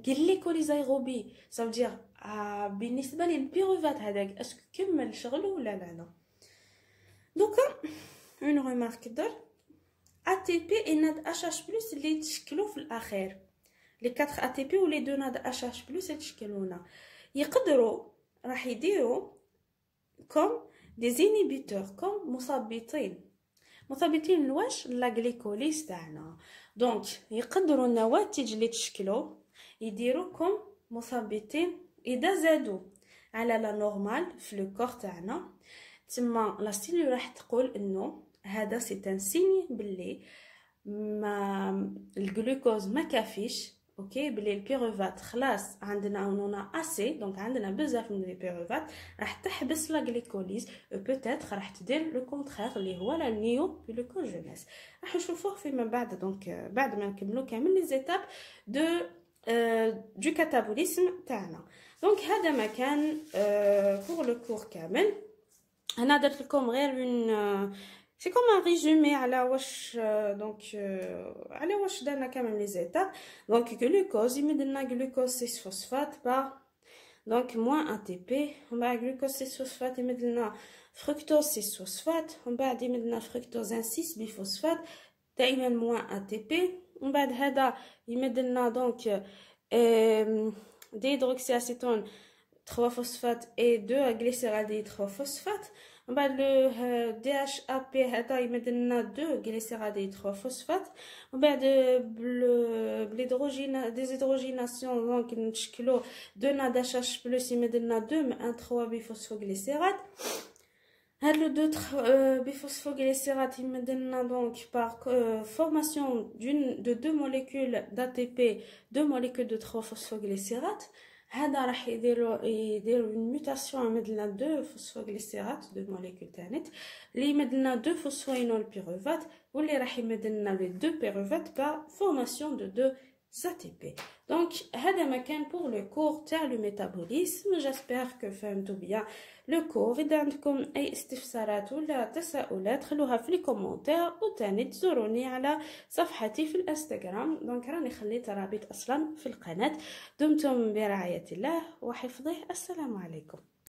غليكوليز ايروبي ça veut dire بالنسبه للبيروفات هذاك اسكو كمل شغله ولا لا. دوكا اون ريمارك دار ATP et NAD HH+ اللي يتشكلوا في الاخير، لي 4 ATP و لي 2 NAD HH+ يتشكلونا يقدروا راح يديروا كوم دي زينيبيتور، كوم مثبطين لواش لا غليكوليز تاعنا. دونك يقدروا النواتج اللي تشكلوا يديروا كوم مثبطين اذا زادوا على لا نورمال في لو كور تاعنا، تما لا سيلول راح تقول انه هذا سي ان سيني بلي ما الجلوكوز ما كافيش، اوكي، بلي البيروفات خلاص عندنا اونونا اسي، دونك عندنا بزاف من لي بيروفات، راح تحبس لا غليكوليز، بوتيتر راح تدير لو كونترير اللي هو لا نيو جلوكوجينيز. راح نشوفوه فيما بعد. دونك بعد ما نكملوا كامل لي زيتاب دو كاتابوليسم تاعنا. دونك هذا ما كان بور لو كور كامل. انا درت لكم غير اون سي كوم ان ريزومي على واش دونك على واش درنا كامل لي زيتاب. دونك غلوكوز يمدلنا غلوكوز 6 فوسفات با دونك موان ا تي بي، ومن بعد غلوكوز 6 فوسفات يمدلنا فركتوز 6 فوسفات، ومن بعد يمدلنا فركتوز 6 بيفوسفات دائما موان ا تي بي، ومن بعد هذا يمدلنا دونك ديهيدروكسي اسيتون 3 فوسفات اي 2 غليسيرالديد 3 فوسفات. من بعد لو دي اش ا بي هذا يمدلنا 2 غليسيرالديد 3 فوسفات. من بعد بليدروجين ديزيدروجيناسيون دونك نشكلو 2 ناد اش اش بلس يمدلنا 2 1 3 بيفوسفوغليسيرات. هاد لو 2 بيفوسفوغليسيرات يمدلنا دونك بار فورماسيون دو 2 موليكول d'ATP 2 موليكول دو 3 فوسفوغليسيرات. هذا راح يديروا اون ميوتاسيون يمدلنا 2 فوسفوغليسيرات 2 موليكول تانيت اللي يمدلنا 2 فوسفوينول بيروفات، واللي راح يمدلنا لي 2 بيروفات با فورماسيون دو 2 ATP. دونك هذا ما كان بور لو كور تاع لو ميتابوليسم. جاسبر كو فهمتوا بيان لو كور. اذا عندكم اي استفسارات ولا تساؤلات خلوها في لي كومونتير، وتاني تزوروني على صفحتي في الانستغرام. دونك راني خليت رابط اصلا في القناه. دمتم برعايه الله وحفظه. السلام عليكم.